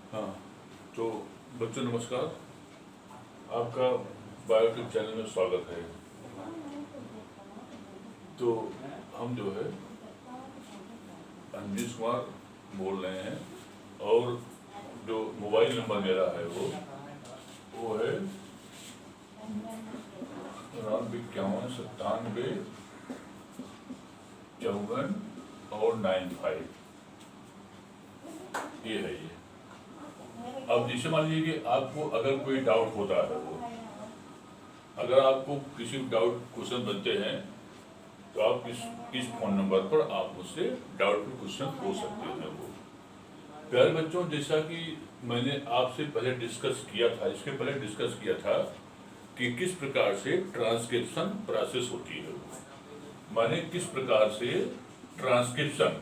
हाँ, तो बच्चों नमस्कार। आपका बायोटिक चैनल में स्वागत है। तो हम जो है अनजीश कुमार बोल रहे हैं और जो मोबाइल नंबर मेरा है वो है 51 97 54 और 95। ये है ये। अब जैसे मान लीजिए कि आपको अगर कोई डाउट होता है अगर आपको किसी डाउट क्वेश्चन बनते हैं तो आप इस फोन नंबर पर आप मुझसे डाउटफुल क्वेश्चन पूछ सकते हैं। वो प्यारे बच्चों, जैसा कि मैंने आपसे पहले डिस्कस किया था, इसके पहले डिस्कस किया था कि किस प्रकार से ट्रांसक्रिप्शन प्रोसेस होती है। माने किस प्रकार से ट्रांसक्रिप्शन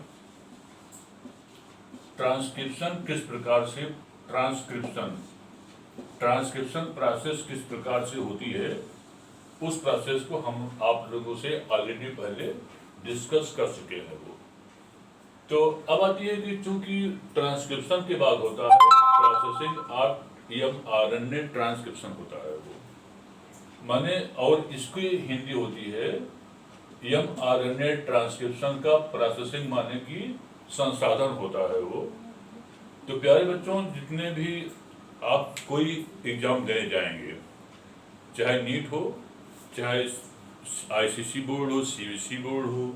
किस प्रकार से ट्रांसक्रिप्शन प्रोसेस किस प्रकार से होती है, उस प्रोसेस को हम आप लोगों से ऑलरेडी पहले डिस्कस कर चुके हैं। वो तो अब आती है कि चूंकि ट्रांसक्रिप्शन के बाद होता है प्रोसेसिंग ऑफ एमआरएनए ट्रांसक्रिप्शन होता है वो, माने और इसकी हिंदी होती है एमआरएनए ट्रांसक्रिप्शन का प्रोसेसिंग, माने कि संसाधन होता है वो। तो प्यारे बच्चों, जितने भी आप कोई एग्जाम देने जाएंगे, चाहे नीट हो, चाहे आईसीसी बोर्ड हो, सीबीएसई बोर्ड हो,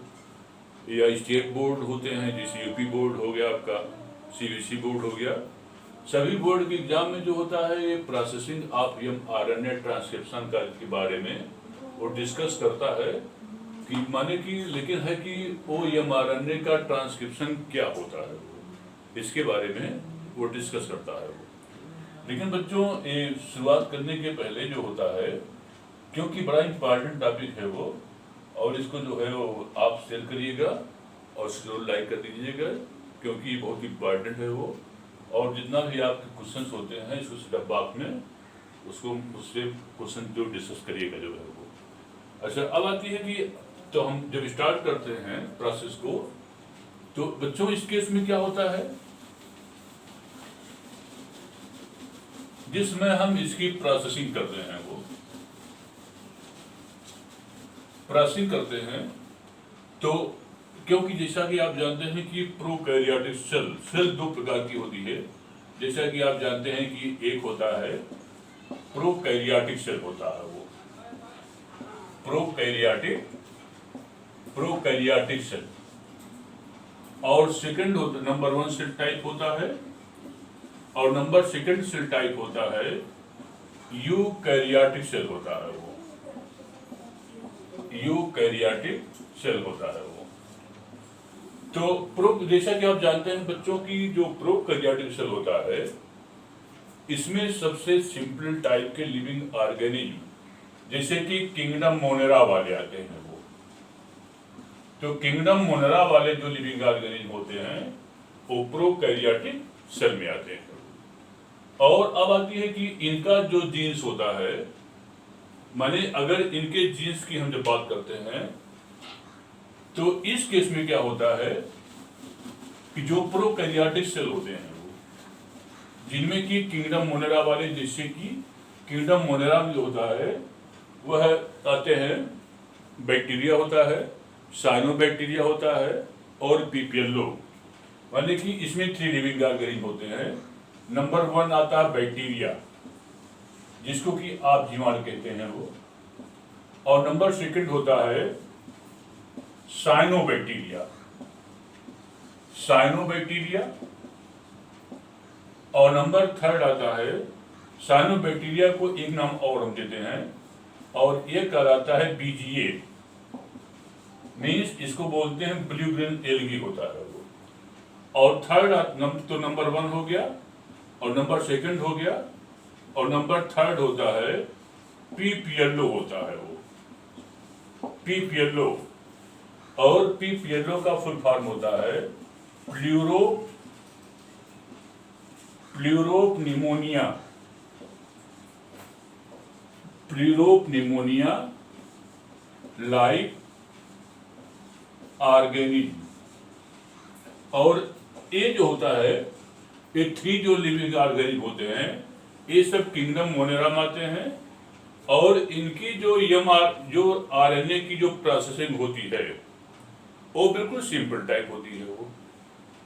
या स्टेट बोर्ड होते हैं जैसे यूपी बोर्ड हो गया, आपका सीबीएसई बोर्ड हो गया, सभी बोर्ड के एग्जाम में जो होता है ये प्रोसेसिंग ऑफ एमआरएनए ट्रांसक्रिप्शन का के बारे में वो डिस्कस करता है कि माने कि लेकिन है कि वो एमआरएनए का ट्रांसक्रिप्शन क्या होता है, इसके बारे में वो डिस्कस करता है वो। लेकिन बच्चों, ये शुरुआत करने के पहले जो होता है, क्योंकि बड़ा इंपॉर्टेंट टॉपिक है वो, और इसको जो है वो आप शेयर करिएगा और जरूर लाइक कर दीजिएगा, क्योंकि ये बहुत इंपॉर्टेंट है वो। और जितना भी आपके क्वेश्चंस होते हैं इसको सिर्फ बॉक्स में उसको उससे क्वेश्चन जो डिस्कस करिएगा जो है वो। अच्छा, अब आती है कि तो हम जब स्टार्ट करते हैं प्रोसेस को, तो बच्चों इस केस में क्या होता है, जिसमें हम इसकी प्रोसेसिंग करते हैं वो प्रोसेसिंग करते हैं, तो क्योंकि जैसा कि आप जानते हैं कि प्रोकैरियोटिक सेल दो प्रकार की होती है। जैसा कि आप जानते हैं कि एक होता है प्रोकैरियोटिक सेल होता है वो, प्रोकैरियोटिक सेल, और सेकंड होता नंबर 1 सेल टाइप होता है, और नंबर सेकंड सेल टाइप होता है यूकैरियोटिक सेल होता है वो, यूकैरियोटिक सेल होता है वो। तो जैसा कि आप जानते हैं बच्चों की जो प्रोकैरियोटिक सेल होता है, इसमें सबसे सिंपल टाइप के लिविंग ऑर्गेनिज्म जैसे कि किंगडम मोनेरा वाले आते हैं वो। तो किंगडम मोनेरा वाले जो लिविंग ऑर्गेनिज्म होते हैं वो प्रोकैरियोटिक सेल में आते हैं। और अब आती है कि इनका जो जीन्स होता है, माने अगर इनके जीन्स की हम जब बात करते हैं तो इस केस में क्या होता है कि जो प्रोकैरियोटिक सेल होते हैं वो, जिनमें कि किंगडम मोनेरा वाले, जैसे कि किंगडम मोनेरा में जो होता है वह आते हैं बैक्टीरिया होता है, साइनोबैक्टीरिया होता है और पीपियल्लो, माने कि इसमें 3 लिविंग ऑर्गेनिज्म होते हैं। नंबर 1 आता है बैक्टीरिया, जिसको कि आप जीवाणु कहते हैं वो, और नंबर सेकंड होता है साइनोबैक्टीरिया, और नंबर थर्ड आता है, साइनोबैक्टीरिया को एक नाम और हम देते हैं, और ये कहलाता है बीजीए, मीन्स इसको बोलते हैं ब्लू ग्रीन एल्गी होता है वो। और थर्ड तो नंबर 1 हो गया, और नंबर सेकंड हो गया, और नंबर थर्ड होता है पीपियल्लो होता है वो, पीपियल्लो। और पीपियल्लो का फुल फॉर्म होता है प्लूरोपनिमोनिया लाइक ऑर्गेनिज्म। और ये जो होता है ये 3 जो लिविंग ऑर्गेनिज्म होते हैं ये सब किंगडम मोनेरा में आते हैं, और इनकी जो आरएनए की जो प्रोसेसिंग होती है वो बिल्कुल सिंपल टाइप होती है वो,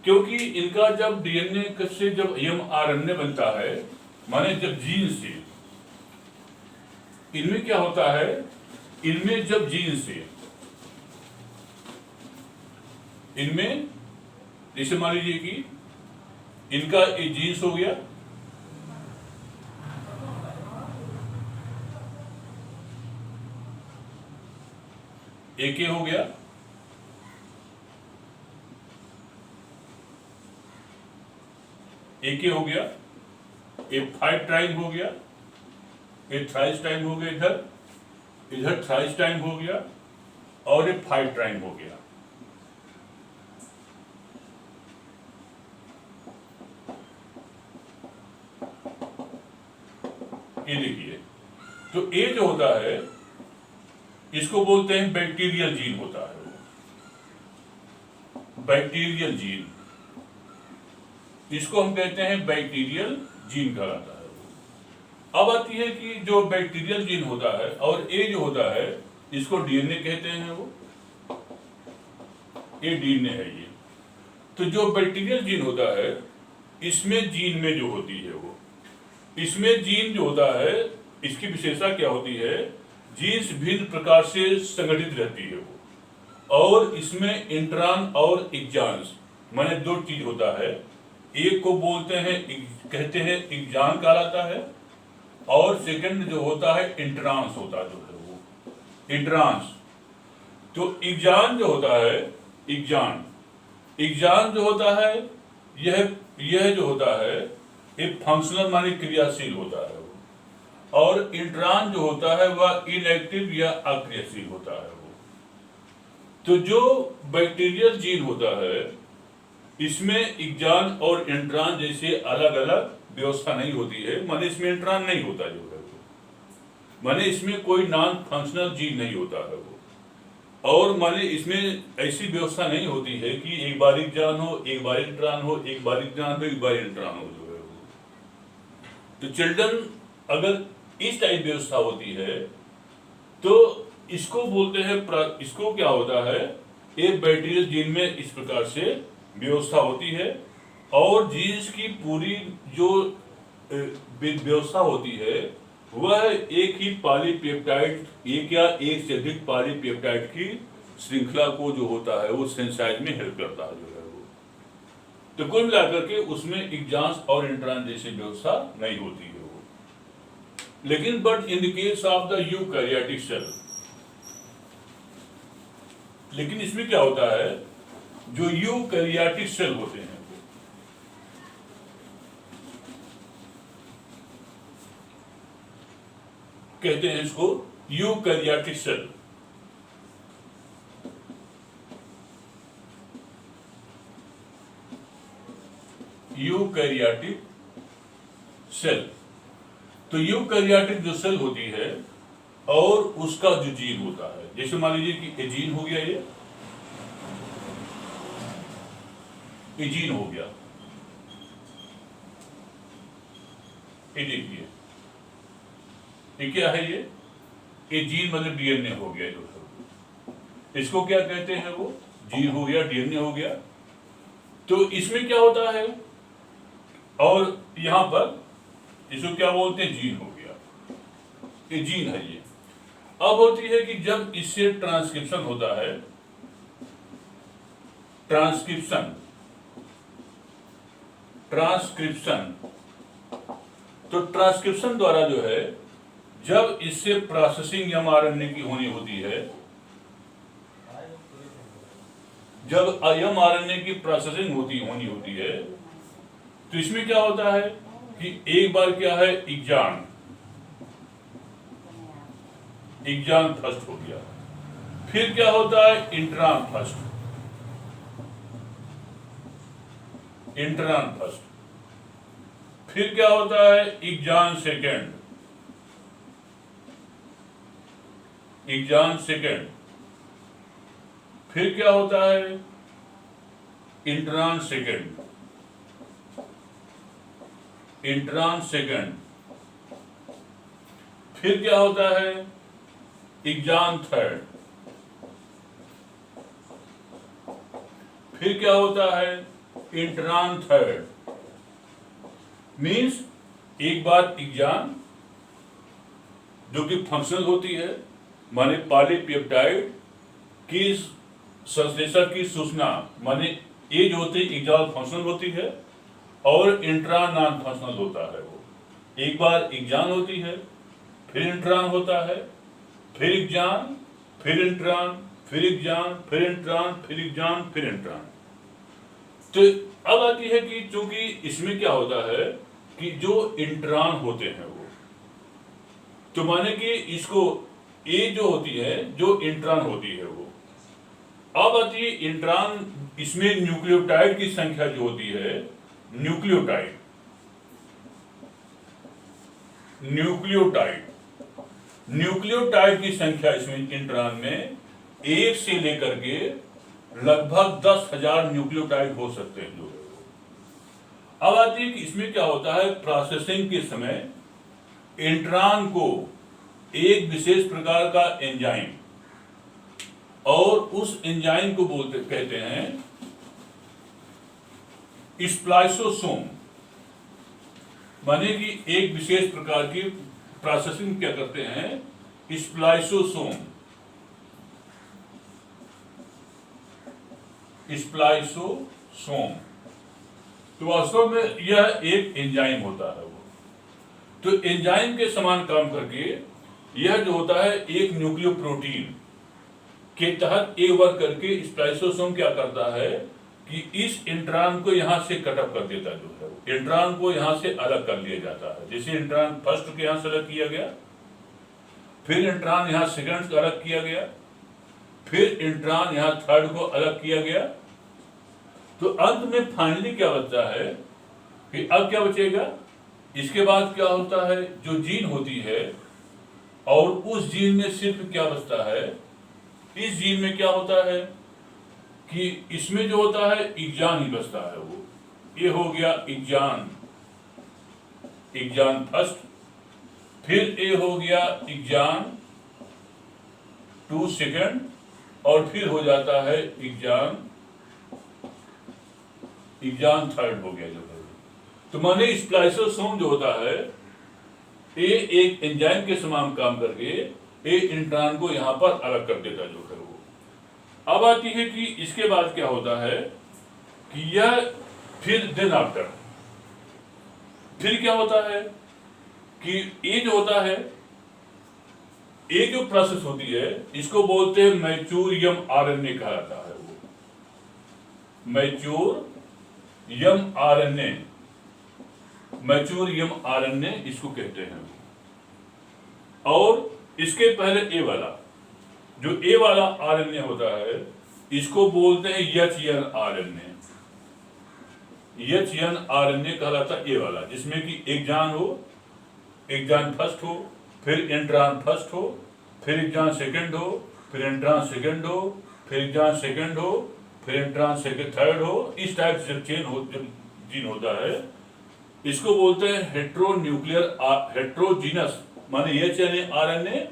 क्योंकि इनका जब डीएनए से जब एमआरएनए बनता है, माने जब जीन से, इनमें क्या होता है, इनमें जब जीन से, इनमें जैसे मान लीजिए कि इनका ये जीन्स हो गया, एक ये हो गया, एक ये हो गया, एक 5 टाइम हो गया, एक थ्राइस टाइम हो गया, इधर थ्राइस टाइम हो गया, और एक 5 टाइम हो गया। ये देखिए, तो ये जो होता है इसको बोलते हैं बैक्टीरियल जीन होता है, बैक्टीरियल जीन, इसको हम कहते हैं बैक्टीरियल जीन कहलाता है। अब आती है कि जो बैक्टीरियल जीन होता है और ये जो होता है इसको डीएनए कहते हैं, वो ये डीएनए है ये। तो जो बैक्टीरियल जीन होता है इसमें जीन में जो होती है वो, इसमें जीन जो होता है इसकी विशेषता क्या होती है, जीन्स भिन्न प्रकार से संगठित रहती है वो, और इसमें इंट्रॉन और एग्जान्स माने 2 चीज होता है, एक को बोलते हैं कहते हैं एग्जान कहलाता है, और सेकंड जो होता है इंट्रांस होता है, जो है वो इंट्रांस। तो एग्जान जो होता है, एग्जान जो होता है यह जो होता है एक फंक्शनल माने क्रियाशील होता है वो, और इंट्रान जो होता है वह इनएक्टिव या अक्रियाशील होता है वो। तो जो बैक्टीरियल जीन होता है इसमें एग्जान और इंट्रान जैसे अलग अलग व्यवस्था नहीं होती है, माने इसमें इंट्रान नहीं होता जो है वो, माने इसमें कोई नॉन फंक्शनल जीन नहीं होता है वो, और माने इसमें ऐसी व्यवस्था नहीं होती है कि एक बार एग्जान हो, एक बार इंट्रान हो, एक बार एग्जान हो, एक बार इंट्रान हो जो है वो। तो चिल्ड्रन अगर इस टाइप व्यवस्था होती है तो इसको बोलते हैं, इसको क्या होता है, एक बैक्टीरियल जीन में इस प्रकार से व्यवस्था होती है, और जीन्स की पूरी जो व्यवस्था होती है वह एक ही पॉलीपेप्टाइड, एक या एक से अधिक पॉलीपेप्टाइड की श्रृंखला को जो होता है वो सिंथेसाइज में हेल्प करता है जो है वो। तो कुल मिलाकर के उसमें एग्जान्स और इंट्रान जैसी व्यवस्था नहीं होती है वो। लेकिन but in the case of the eukaryotic cell, लेकिन इसमें क्या होता है, जो यूकैरियोटिक सेल होते हैं कहते हैं इसको यूकैरियोटिक सेल। यूकैरियोटिक सेल, तो यूकैरियोटिक जो सेल होती है और उसका जो जीन होता है, जैसे मान लीजिए कि ये जीन हो गया, ये जीन हो गया, ये देखिए ये क्या है, ये जीन मतलब डीएनए हो गया, जो इसको क्या कहते हैं वो जीन हो गया, डीएनए हो गया। तो इसमें क्या होता है, और यहां पर इसको क्या बोलते हैं, जीन हो गया, ये जीन है ये। अब होती है कि जब इससे ट्रांसक्रिप्शन होता है, ट्रांसक्रिप्शन तो ट्रांसक्रिप्शन द्वारा जो है जब इससे प्रोसेसिंग एमआरएनए की होनी होती है, जब एमआरएनए की प्रोसेसिंग होनी होती है, तो इसमें क्या होता है कि एक बार क्या है, एग्जान फर्स्ट हो गया, फिर क्या होता है इंट्रान फर्स्ट, फिर क्या होता है एग्जान सेकेंड, फिर क्या होता है इंट्रान सेकेंड, इंट्रॉन सेकंड, फिर क्या होता है एक्सॉन थर्ड, फिर क्या होता है इंट्रॉन थर्ड। मींस एक बार एक्सॉन जो कि फंक्शनल होती है, माने पॉलीपेप्टाइड की संश्लेषण की सूचना, माने ये जो होती है एक्सॉन फंक्शनल होती है और इंट्रॉन नॉन फंक्शनल होता है। वो एक बार एक्सॉन होती है, फिर इंट्रॉन होता है, फिर एक्सॉन, फिर इंट्रॉन, फिर एक्सॉन, फिर इंट्रॉन, फिर एक्सॉन, फिर इंट्रॉन। तो अब आती है कि चूंकि इसमें क्या होता है कि जो इंट्रॉन होते हैं वो, तो माने कि इसको ए जो होती है, जो इंट्रॉन होती है वो, अब आती है इंट्रॉन, इसमें न्यूक्लियोटाइड की संख्या जो होती है, न्यूक्लियोटाइड न्यूक्लियोटाइड की संख्या इसमें इंट्रॉन में 1 से लेकर के लगभग 10,000 न्यूक्लियोटाइड हो सकते हैं जो। अब आती है कि इसमें क्या होता है, प्रोसेसिंग के समय इंट्रॉन को एक विशेष प्रकार का एंजाइम, और उस एंजाइम को कहते हैं स्प्लाइसोसोम, माने कि एक विशेष प्रकार की प्रोसेसिंग क्या करते हैं स्प्लाइसोसोम, तो वास्तव में यह एक एंजाइम होता है वो। तो एंजाइम के समान काम करके यह जो होता है एक न्यूक्लियोप्रोटीन के तहत एक वर्क करके स्प्लाइसोसोम क्या करता है कि इस इंट्रॉन को यहां से कटअप कर देता, जो है इंट्रॉन को यहां से अलग कर लिया जाता है। जैसे इंट्रॉन फर्स्ट के यहां से अलग किया गया, फिर इंट्रॉन यहां सेकंड को अलग किया गया, फिर इंट्रॉन यहां थर्ड को अलग किया गया। तो अंत में फाइनली क्या बचता है कि अब क्या बचेगा, इसके बाद क्या होता है, जो जीन होती है, और उस जीन में सिर्फ क्या बचता है, इस जीन में क्या होता है कि इसमें जो होता है एक्सॉन ही बचता है वो। ये हो गया एक्सॉन फर्स्ट, फिर ये हो गया एक्सॉन 2 सेकंड, और फिर हो जाता है एक्सॉन थर्ड हो गया जो है। तो माने स्प्लाइसोसोम जो होता है ये एक एंजाइम के समान काम करके ये इंट्रॉन को यहां पर अलग कर देता जो है वो। अब आती है कि इसके बाद क्या होता है कि यह फिर देन आफ्टर फिर क्या होता है कि ये जो होता है, ये जो प्रोसेस होती है इसको बोलते हैं मैच्योरियम आरएनए कहा जाता है वो, मैच्योरियम आरएनए इसको कहते हैं। और इसके पहले ए वाला, जो ए वाला आरएनए होता है इसको बोलते हैं एचएन आरएनए कहलाता है ए वाला, जिसमें कि एक्सॉन फर्स्ट हो, फिर इंट्रॉन फर्स्ट हो, फिर एक्सॉन सेकंड हो, फिर इंट्रॉन सेकंड हो, फिर एक्सॉन सेकंड हो, फिर इंट्रॉन सेकंड थर्ड हो। इस टाइप से जीन होता है, इसको बोलते हैं हेट्रोजीनस, माने एचएनए आरएनए,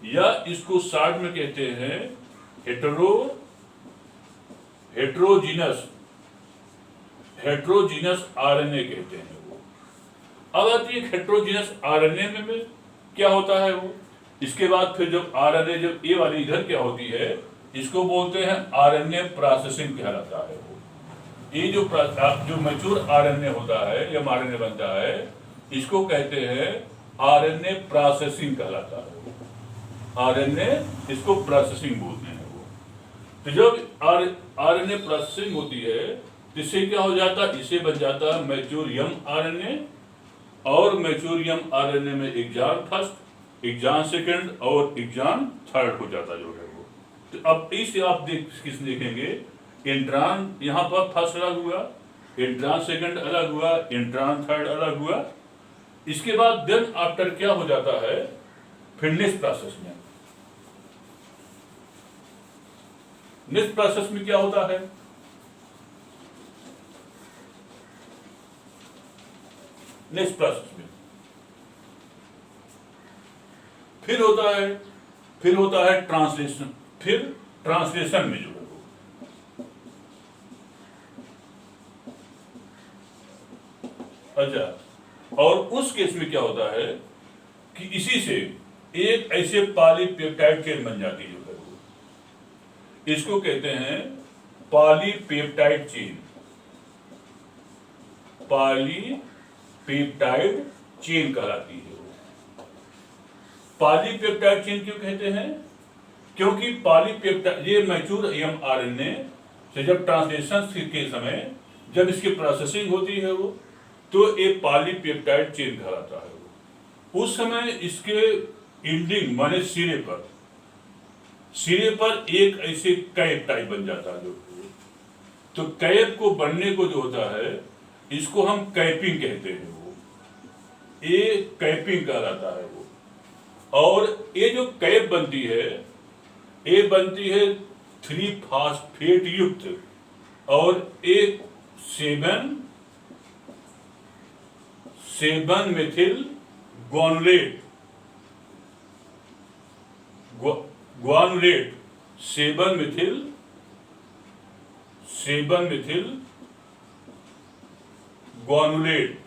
या इसको शॉर्ट में कहते हैं हेट्रोजीनस आरएनए कहते हैं वो। अब आती है हेट्रोजीनस आरएनए में क्या होता है वो। इसके बाद फिर जब आरएनए, जब ये वाली इधर क्या होती है, इसको बोलते हैं आरएनए प्रोसेसिंग कहलाता है वो। ये जो मैच्योर आरएनए होता है या आरएनए बनता है, इसको कहते हैं आरएनए प्रोसेसिंग कहलाता है वो। आरएनए इसको प्रोसेसिंग बोलते हैं वो। तो जब आरएनए प्रोसेसिंग होती है तो इससे क्या हो जाता है, इसे बन जाता है मैच्योरियम आरएनए, और मैच्योरियम आरएनए में एक्सॉन फर्स्ट, एक्सॉन सेकंड और एक्सॉन थर्ड हो जाता जो है वो। तो अब इसे आप देखेंगे, इंट्रॉन यहाँ पर फर्स्ट अलग हुआ, इंट्रॉन सेकंड अलग हुआ, इंट्रॉन थर्ड अलग हुआ। इसके बाद देन आफ्टर क्या हो जाता है, फिर नेक्स्ट प्रोसेस में क्या होता है, नेक्स्ट प्रोसेस में। फिर होता है ट्रांसलेशन। फिर ट्रांसलेशन में जो है वो, अच्छा, और उस केस में क्या होता है कि इसी से एक ऐसे पॉलीपेप्टाइड चेन बन जाती है जो है वो, इसको कहते हैं पॉलीपेप्टाइड चेन। पॉलीपेप्टाइड चेन कहलाती है वो। पॉलीपेप्टाइड चेन क्यों कहते हैं? क्योंकि पॉलीपेप्टाइड, ये मैच्योर mRNA से जब ट्रांसलेशन के समय जब इसकी प्रोसेसिंग होती है वो, तो एक पॉलीपेप्टाइड चेन कहलाता है वो। उस समय इसके एंडिंग माने सिरे पर एक ऐसे कैप टाइप बन जाता है जो, तो कैप को बनने को जो होता है इसको हम कैपिंग कहते हैं वो, ये कैपिंग कहलाता है वो। और ये जो कैप बनती है, ये बनती है 3 फास्फेट युक्त और एक 7 मेथिल ग्वानुलेट 7 मेथिल ग्वानुलेट।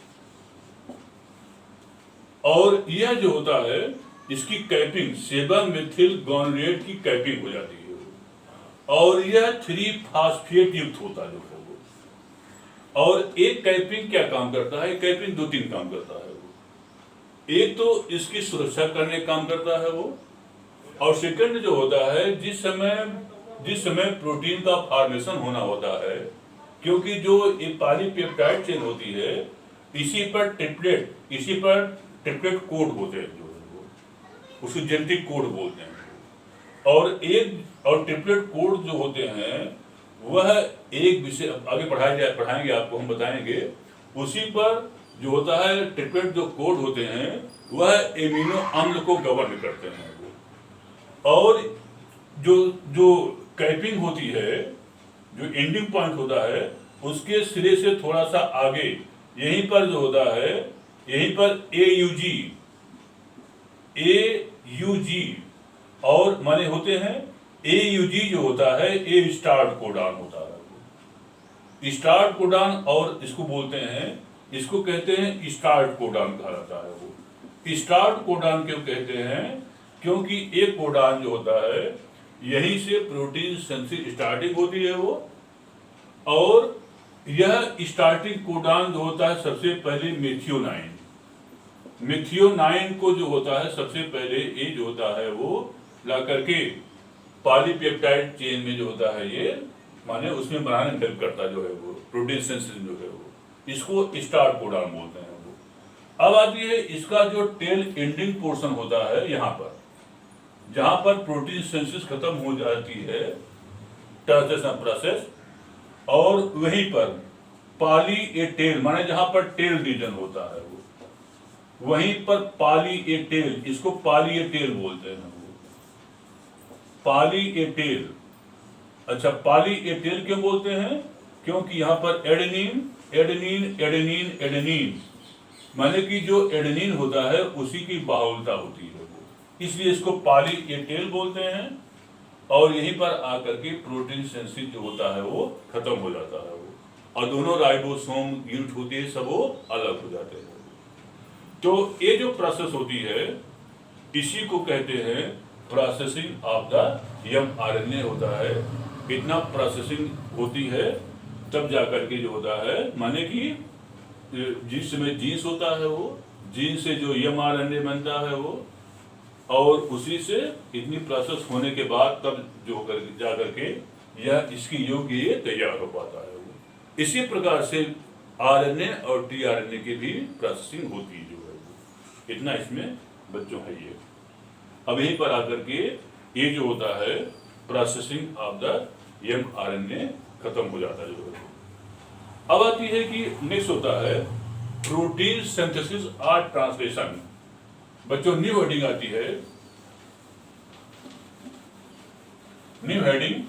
और यह जो होता है इसकी कैपिंग 7 मेथिल ग्वानुलेट की कैपिंग हो जाती है और यह 3 फास्फेट युक्त होता है जो है वो। और एक कैपिंग क्या काम करता है? कैपिंग 2-3 काम करता है वो। एक तो इसकी सुरक्षा करने काम करता है वो, और सेकंड जो होता है जिस समय प्रोटीन का फॉर्मेशन होना होता है, क्योंकि जो ये पॉलीपेप्टाइड चेन होती है इसी पर ट्रिपलेट कोड होते हैं जो है वो, उसको जेनेटिक कोड बोलते हैं। और ट्रिपलेट कोड जो होते हैं वह एक विषय आगे पढ़ाएंगे आपको, हम बताएंगे। उसी पर जो होता है ट्रिपलेट जो कोड होते हैं वह एमिनो अम्ल को गवर्न करते हैं वो। और जो कैपिंग होती है, जो एंडिंग पॉइंट होता है उसके सिरे से थोड़ा सा आगे यहीं पर जो होता है, यहीं पर AUG और माने होते हैं AUG जो होता है ए स्टार्ट कोडान होता है, स्टार्ट कोडान। और इसको बोलते हैं, इसको कहते हैं स्टार्ट कोडान कहा जाता है वो। स्टार्ट कोडान क्यों कहते हैं? क्योंकि एक कोडान जो होता है यहीं से प्रोटीन सिंथेसिस स्टार्टिंग होती है वो, और यह स्टार्टिंग कोडान जो होता है सबसे पहले मेथियोनाइन को जो होता है सबसे पहले ये जो होता है वो ला करके पॉलीपेप्टाइड चेन में जो होता है ये माने उसमें बनाने में हेल्प करता जो है वो, प्रोटीन सिंथेसिस जो है वो, इसको स्टार्ट कोडान बोलते हैं वो। अब आती है इसका जो टेल एंडिंग पोर्शन होता है, यहाँ पर जहां पर प्रोटीन सिंथेसिस खत्म हो जाती है ट्रांसलेशन प्रोसेस, और वहीं पर पॉली ए टेल माने जहां पर टेल रीजन होता है वो, वहीं पर पॉली ए टेल, इसको पॉली ए टेल बोलते हैं वो, पॉली ए टेल। अच्छा, पॉली ए टेल क्यों बोलते हैं? क्योंकि यहाँ पर एडेनिन एडेनिन एडेनिन एडेनिन माने कि जो एडेनिन होता है उसी की बाहुलता होती है वो, इसलिए इसको पॉली ए टेल बोलते हैं। और यहीं पर आकर के प्रोटीन सिंथेसिस जो होता है वो खत्म हो जाता है वो, और दोनों राइबोसोम यूनिट होती है सब वो अलग हो जाते हैं। तो ये जो प्रोसेस होती है इसी को कहते हैं प्रोसेसिंग ऑफ द mRNA होता है। इतना प्रोसेसिंग होती है तब जाकर के जो होता है, माने कि जिस समय जीन्स होता है वो, जीन्स से जो mRNA बनता है वो, और उसी से इतनी प्रोसेस होने के बाद तब जो जा करके यह इसकी योग्य ये तैयार हो पाता है वो। इसी प्रकार से RNA और tRNA की भी प्रोसेसिंग होती है जो है वो। इतना इसमें बच्चों है ये। अब यहीं पर आकर के ये जो होता है प्रोसेसिंग ऑफ द mRNA खत्म हो जाता है जो है। अब आती है कि नेक्स्ट होता है प्रोटीन सिंथेसिस और ट्रांसलेशन। बच्चों न्यू हेडिंग आती है, न्यू हेडिंग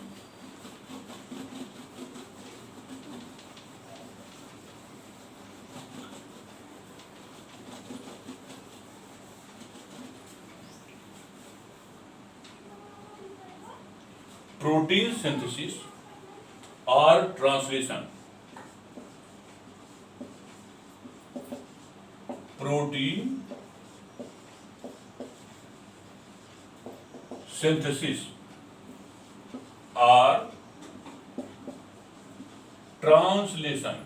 प्रोटीन सिंथेसिस और ट्रांसलेशन, प्रोटीन सिंथेसिस और ट्रांसलेशन,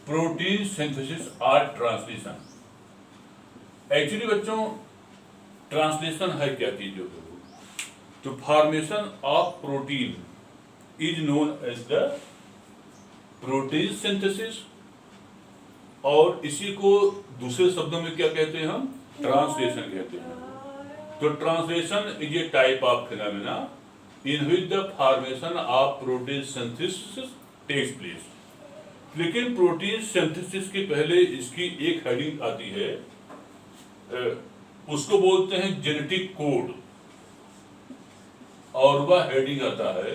प्रोटीन सिंथेसिस और ट्रांसलेशन। एक्चुअली बच्चों ट्रांसलेशन है क्या चीज जो है वो, तो formation of protein is known as the protein synthesis, और इसी को दूसरे शब्दों में क्या कहते हैं हम, ट्रांसलेशन कहते हैं। तो translation is a type of phenomena in which the formation of protein synthesis takes place. लेकिन प्रोटीन सिंथेसिस के पहले इसकी एक हेडिंग आती है, उसको बोलते हैं जेनेटिक कोड, और वह हेडिंग आता है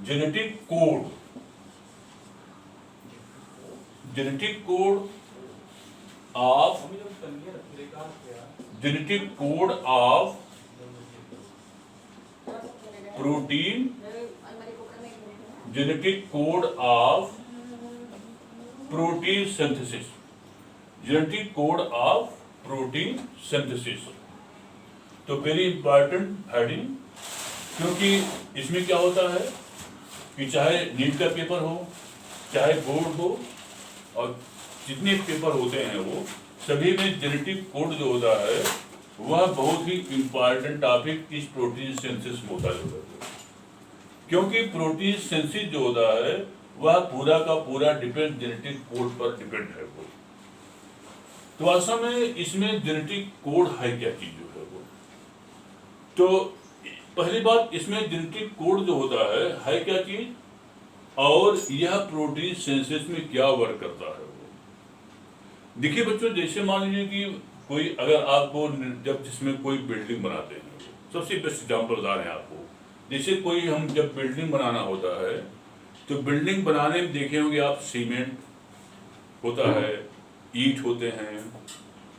genetic code, genetic code of, genetic code of protein, genetic code of protein synthesis, genetic code of protein synthesis. तो वेरी इंपॉर्टेंट हेडिंग, क्योंकि इसमें क्या होता है कि चाहे नीट का पेपर हो, चाहे बोर्ड हो, और जितने पेपर होते हैं वो सभी में जेनेटिक कोड जो होता है वह बहुत ही इंपॉर्टेंट टॉपिक इस प्रोटीन सिंथेसिस में होता है। क्योंकि प्रोटीन सिंथेसिस जो होता है वह पूरा का पूरा डिपेंड जेनेटिक कोड पर डिपेंड है वो। तो वास्तव में इसमें जेनेटिक कोड है क्या चीज जो है वो, तो पहली बात इसमें जेनेटिक कोड जो होता है क्या चीज, और यह प्रोटीन सिंथेसिस में क्या वर्क करता है वो। देखिए बच्चों, जैसे मान लीजिए कि कोई, अगर आपको जब जिसमें कोई बिल्डिंग बनाते हैं, सबसे बेस्ट एग्जाम्पल बता रहे हैं आपको, जैसे कोई हम जब बिल्डिंग बनाना होता है तो बिल्डिंग बनाने में देखे होंगे आप, सीमेंट होता है, ईंट होते हैं,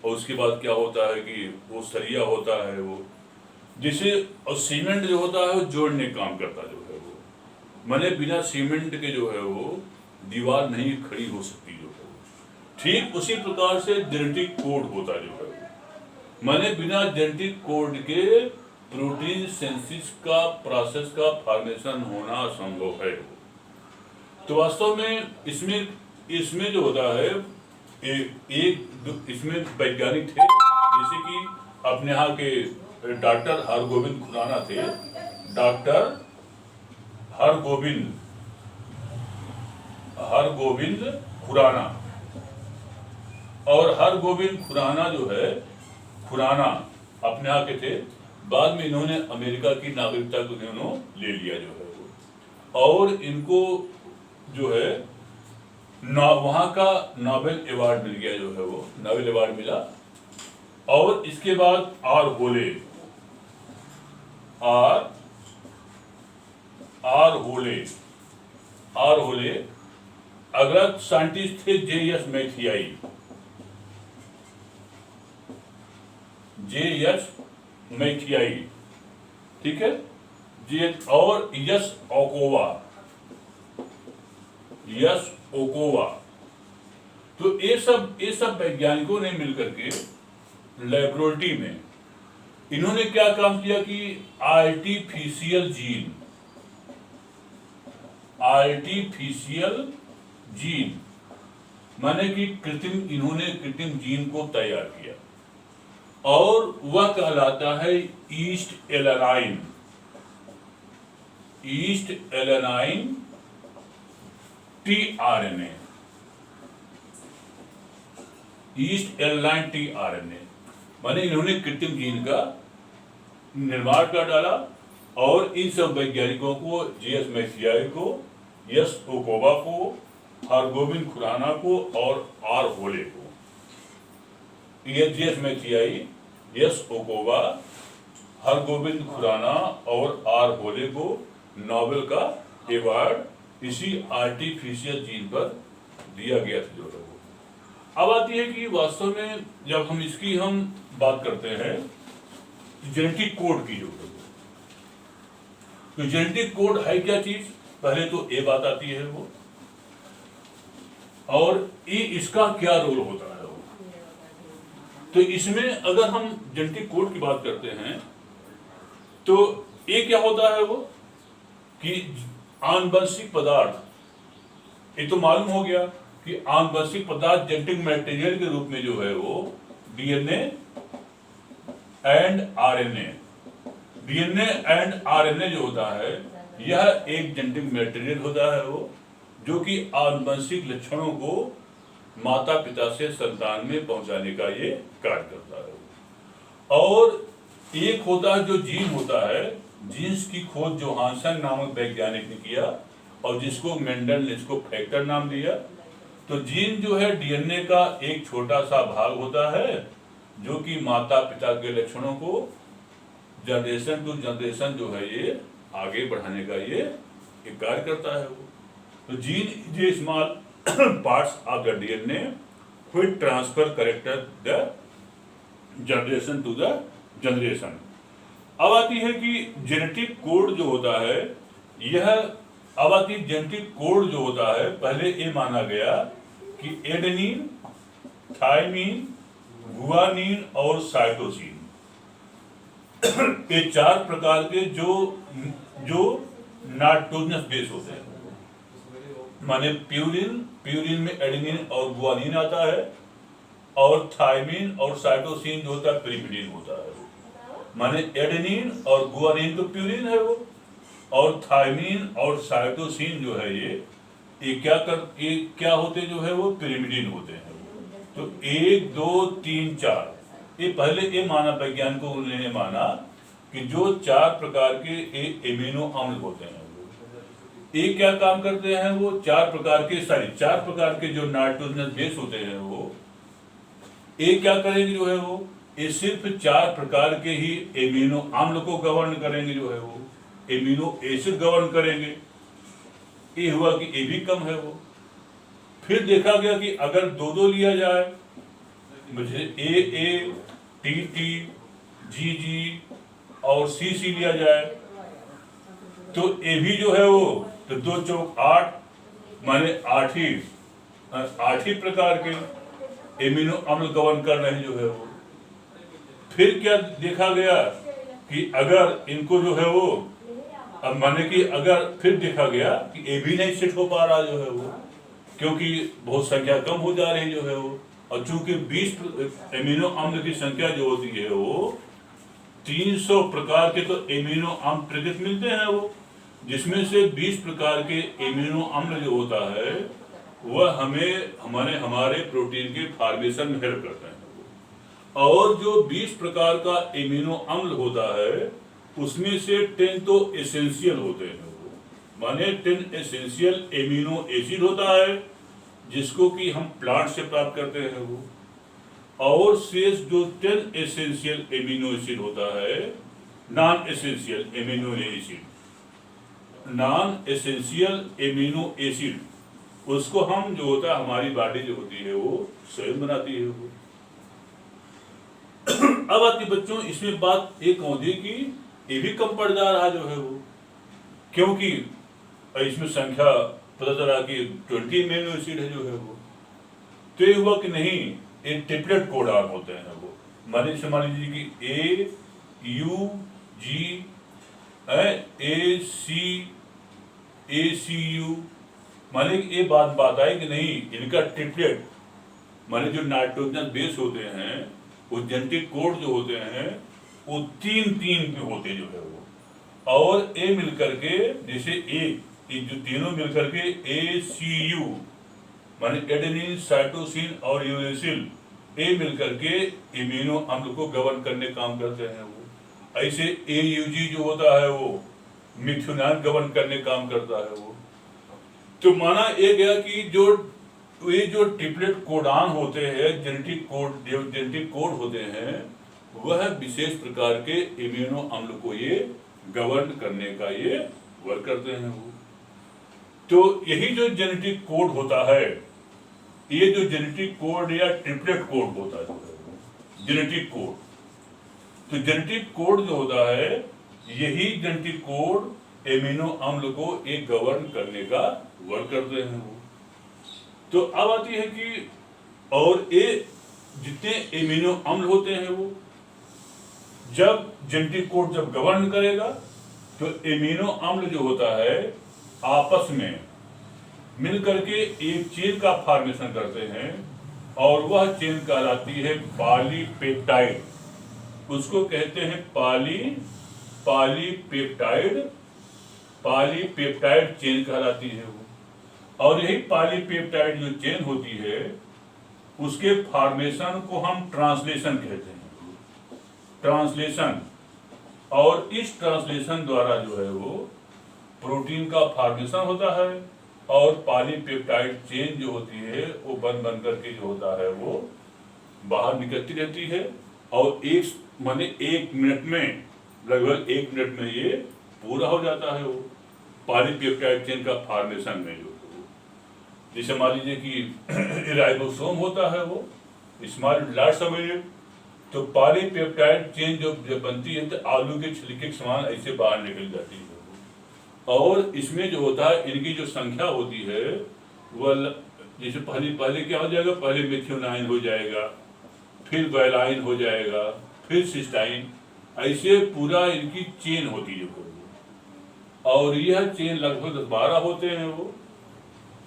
और उसके बाद क्या होता है कि वो सरिया होता है वो, जैसे, और सीमेंट जो होता है वो जोड़ने काम करता जो है वो, माने बिना सीमेंट के जो है वो दीवार नहीं खड़ी हो सकती जो है वो। ठीक उसी प्रकार से जेनेटिक कोड होता जो है वो, माने बिना जेनेटिक कोड के प्रोटीन सिंथेसिस का प्रोसेस का फॉर्मेशन होना असंभव है। तो वास्तव में इसमें जो होता है इसमें वैज्ञानिक थे, जैसे कि अपने यहाँ के डॉक्टर हरगोविंद खुराना थे, डॉक्टर हरगोविंद खुराना, और हरगोविंद खुराना जो है, खुराना अपने यहाँ के थे, बाद में इन्होंने अमेरिका की नागरिकता को इन्होंने ले लिया जो है वो, और इनको जो है वहां का नोबेल अवार्ड मिल गया जो है वो, नोबेल अवार्ड मिला। और इसके बाद आर होले अगला साइंटिस्ट थे, जे.एस. मैथियाई, ठीक है, और यस ओकोवा। तो ये सब वैज्ञानिकों ने मिलकर के लेबोरेटरी में इन्होंने क्या काम किया कि आर्टिफिशियल जीन माने कि इन्होंने कृत्रिम जीन को तैयार किया, और वह कहलाता है east alanine tRNA, east alanine tRNA, माने इन्होंने कृत्रिम जीन का निर्माण कर डाला, और इन सब वैज्ञानिकों को, जे.एस. मैथियाई को, यस ओकोवा को, हरगोविंद खुराना को, और आर होले को, ये जे.एस. मैथियाई, यस ओकोवा, हरगोविंद खुराना और आर होले को नोबेल का अवार्ड इसी आर्टिफिशियल जीन पर दिया गया था जो है वो। अब आती है कि वास्तव में जब हम बात करते हैं जेनेटिक कोड की जो है, तो जेनेटिक कोड है क्या चीज? पहले तो ए बात आती है वो, और इसका क्या रोल होता है वो। तो इसमें अगर हम जेनेटिक कोड की बात करते हैं तो ये क्या होता है वो कि आनुवंशिक पदार्थ, ये तो मालूम हो गया कि आनुवंशिक पदार्थ जेनेटिक मटेरियल के रूप में जो है वो DNA and RNA, DNA and RNA जो होता है यह एक जेनेटिक मटेरियल होता है वो, जो कि आनुवंशिक लक्षणों को माता पिता से संतान में पहुंचाने का ये कार्य करता है। और एक होता है जो जीन होता है, जीन्स की खोज जोहानसन नामक वैज्ञानिक ने किया और जिसको मेंडल ने इसको फैक्टर नाम दिया। तो जीन जो है डीएनए का एक छोटा सा भाग होता है जो कि माता पिता के लक्षणों को जनरेशन टू जनरेशन जो है ये आगे बढ़ाने का ये एक कार्य करता है वो। तो gene is small parts of the DNA which transfer character the generation to the generation. अब आती है कि जेनेटिक कोड जो होता है यह, अब आती जेनेटिक कोड जो होता है, पहले ये माना गया कि एडेनिन, थाइमिन, गुआनिन और साइटोसिन ये 4 प्रकार के जो नाइट्रोजनस बेस होते हैं, माने प्यूरिन में एडेनिन और गुआनिन आता है, और थाइमिन और साइटोसिन जो होता है पिरिमिडिन होता है। माने एडेनिन और गुआनिन तो प्यूरिन है वो, और थाइमिन और साइटोसिन जो है ये क्या होते जो है वो पिरिमिडिन होते हैं। तो 1 2 3 4 ये पहले ये माना, वैज्ञानिकों ने माना कि जो 4 प्रकार के एमिनो अम्ल होते हैं ये क्या काम करते हैं, वो 4 प्रकार के जो नाइट्रोजनस बेस होते हैं वो ये क्या करेंगे जो है वो, ये सिर्फ 4 प्रकार के ही एमिनो अम्ल को गवर्न करेंगे जो है वो, एमिनो एसिड गवर्न करेंगे। ये हुआ कि ये भी कम है वो। फिर देखा गया कि अगर 2 लिया जाए, मुझे ए टी जी और सी लिया जाए तो ए भी जो है वो, तो 2 चौक 8 माने 8 ही प्रकार के एमिनो अम्ल गवर्न कर रहे हैं जो है वो। फिर क्या देखा गया कि अगर इनको जो है वो, अब माने कि अगर फिर देखा गया कि ए भी नहीं सेट हो पा रहा जो है वो, क्योंकि बहुत संख्या कम हो जा रही जो है वो। और चूंकि 20 एमिनो अम्ल की संख्या जो होती है वो 300 प्रकार के तो एमिनो अम्ल प्रकृति मिलते हैं वो, जिसमें से 20 प्रकार के एमिनो अम्ल जो होता है वह हमें हमारे प्रोटीन के फॉर्मेशन में हेल्प करते हैं। और जो 20 प्रकार का एमिनो अम्ल होता है उसमें से 10 तो एसेंशियल होते हैं वो, माने 10 एसेंशियल एमिनो एसिड होता है जिसको कि हम प्लांट से प्राप्त करते हैं वो, और शेष जो 10 एसेंशियल एमिनो एसिड होता है, नॉन एसेंशियल एमिनो एसिड उसको हम जो होता है हमारी बॉडी जो होती है वो स्वयं बनाती है वो। अब आती बच्चों इसमें बात एक होती कि ये भी कम पड़ जा रहा जो है वो, क्योंकि इसमें संख्या पता चला कि 20 एमिनो एसिड है जो है वो। तो ये हुआ कि नहीं, ये ट्रिपलेट कोडॉन होते हैं वो, माने से मान लीजिए कि ए you ji A C you, माने ये बात आई कि नहीं इनका ट्रिपलेट, माने जो नाइट्रोजन बेस होते हैं वो जेनेटिक कोड जो होते हैं वो 3 पे होते जो है वो, और ए मिलकर के जैसे ये जो तीनों मिलकर के ACU माने एडेनिन, साइटोसिन और यूरेसिल, ए मिलकर के इम्यूनो अम्ल को गवर्न करने काम करते हैं वो। ऐसे AUG जो होता है वो मिथुनान गवर्न करने काम करता है वो। तो माना ये गया कि ये जो ट्रिपलेट कोडान होते हैं, जेनेटिक कोड होते हैं, वह विशेष प्रकार के इम्यूनो अम्ल को ये गवर्न करने का ये वर्क करते हैं वो। तो यही जो जेनेटिक कोड होता है, ये जो जेनेटिक कोड या ट्रिपलेट कोड होता है जेनेटिक कोड, तो जेनेटिक कोड जो होता है यही जेनेटिक कोड एमिनो अम्ल को एक गवर्न करने का वर्क करते हैं वो। तो अब आती है कि और ये जितने एमिनो अम्ल होते हैं वो जब जेनेटिक कोड जब गवर्न करेगा तो एमिनो अम्ल जो होता है आपस में मिलकर के एक चेन का फॉर्मेशन करते हैं और वह चेन कहलाती है पॉलीपेप्टाइड। उसको कहते हैं पॉलीपेप्टाइड चेन कहलाती है वो। और यही पॉलीपेप्टाइड जो चेन होती है उसके फॉर्मेशन को हम ट्रांसलेशन कहते हैं, ट्रांसलेशन। और इस ट्रांसलेशन द्वारा जो है वो प्रोटीन का फॉर्मेशन होता है और पॉलीपेप्टाइड चेन जो होती है वो बन करके जो होता है वो बाहर निकलती रहती है और एक मिनट में, लगभग 1 मिनट में ये पूरा हो जाता है वो पॉलीपेप्टाइड चेन का फॉर्मेशन में जो है। जैसे मान लीजिए कि राइबोसोम होता है वो स्मॉल लार्ज सब यूनिट, तो पॉलीपेप्टाइड चेन जब बनती है तो आलू के छिलके के समान ऐसे बाहर निकल जाती है। और इसमें जो होता है इनकी जो संख्या होती है वह जैसे पहले क्या हो जाएगा, पहले मेथियोनाइन हो जाएगा, फिर वेलाइन हो जाएगा, फिर सिस्टाइन, ऐसे पूरा इनकी चेन होती है। और यह चेन लगभग 12 होते हैं वो,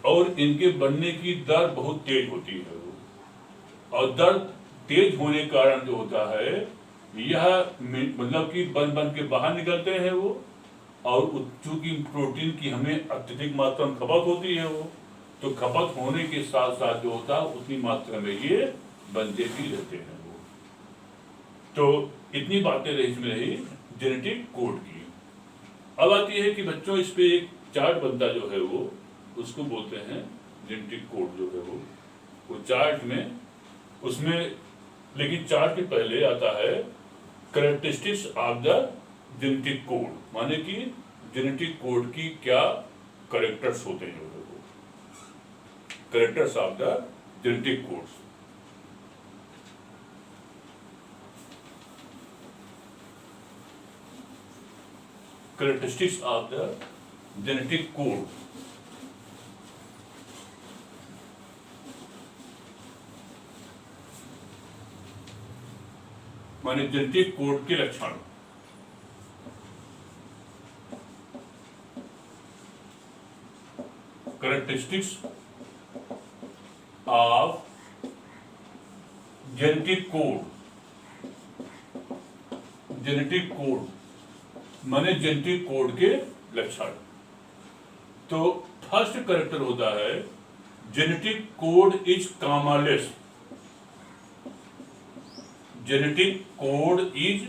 और इनके बनने की दर बहुत तेज होती है वो। और दर तेज होने के कारण जो होता है यह मतलब कि बन के बाहर निकलते हैं वो। और चूंकि प्रोटीन की हमें अत्यधिक मात्रा में खपत होती है वो, तो खपत होने के साथ साथ जो होता है उतनी मात्रा में ये बनते भी रहते हैं वो। तो इतनी बातें इसमें रही जेनेटिक कोड की। अब आती है कि बच्चों इस पे एक चार्ट बनता जो है वो उसको बोलते हैं जेनेटिक कोड जो है वो चार्ट में उसमें। लेकिन चार्ट के पहले आता है characteristics of the genetic code, माने कि जेनेटिक कोड की क्या कैरेक्टर्स होते हैं वो, characters of the genetic codes. Characteristics of the genetic code. माने जेनेटिक कोड के लक्षण। Characteristics of genetic code. Genetic code माने जेनेटिक कोड के लक्षण। तो फर्स्ट कैरेक्टर होता है genetic code is commaless. Genetic code is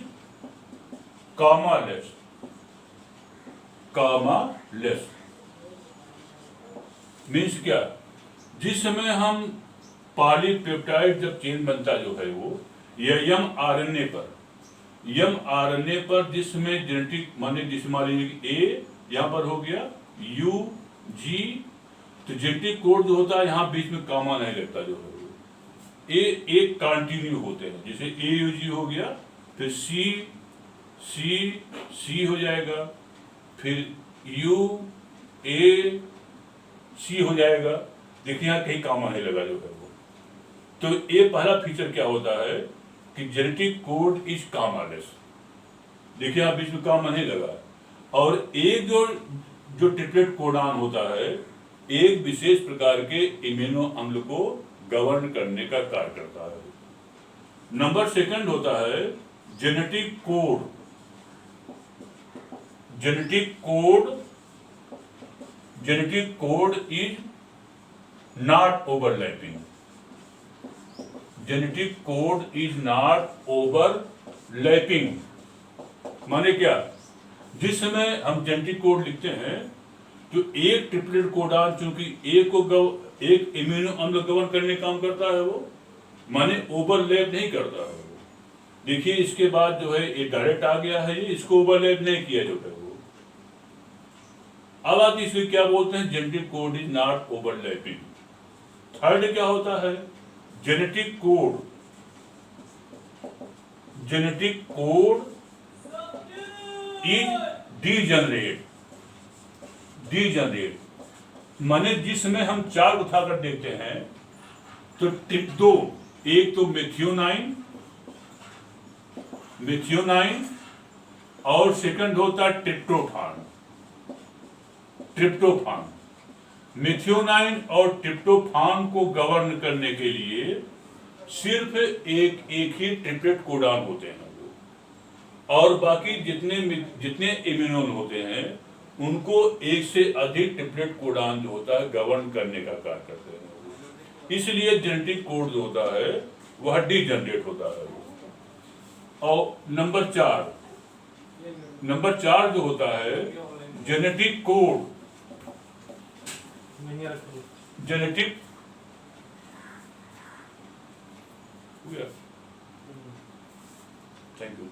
commaless. Commaless means क्या, जिस समय हम पॉलीपेप्टाइड जब चेन बनता जो है वो एम आरएनए पर जिस समय जेनेटिक माने जिस मान लीजिए ए यहाँ पर हो गया यू जी, तो जेनेटिक कोड जो होता है यहाँ बीच में कामा नहीं लगता जो है वो ए एक कंटिन्यू होते हैं। जैसे ए यू जी हो गया, फिर सी सी सी हो जाएगा, फिर यू ए सी हो जाएगा। देखिए यहाँ कहीं कामा नहीं लगा जो है वो। तो ये पहला फीचर क्या होता है कि जेनेटिक कोड इज कामालेस। देखिए यहाँ बीच में कामा नहीं लगा। और एक जो ट्रिपलेट कोडान होता है एक विशेष प्रकार के इम्यूनो अम्ल को गवर्न करने का कार्य करता है। नंबर सेकंड होता है genetic code. Genetic code is not overlapping. Genetic code is not overlapping माने क्या, जिस समय हम जेनेटिक कोड लिखते हैं तो एक ट्रिपलेट कोडान चूंकि एक इम्यूनो अम्ल गवर्न करने का काम करता है वो, माने ओवरलैप नहीं करता है वो। देखिए इसके बाद जो है ये डायरेक्ट आ गया है, ये इसको ओवरलैप नहीं किया जो है वो। अब आती इसलिए क्या बोलते हैं genetic code is not overlapping. Third क्या होता है genetic code is degenerate. Degenerate माने जिस समय हम चार उठाकर देखते हैं तो टिप दो, एक तो मिथियोनाइन और सेकंड होता है ट्रिप्टोफान। मिथियोनाइन और ट्रिप्टोफान को गवर्न करने के लिए सिर्फ एक ही ट्रिप्लेट कोडान होते हैं और बाकी जितने इम्यूनोन होते हैं उनको एक से अधिक ट्रिप्लेट कोडान जो होता है गवर्न करने का कार्य करते हैं। इसलिए जेनेटिक कोड जो होता है वह डीजनरेट होता है। और नंबर चार जो होता है genetic code, genetic thank you.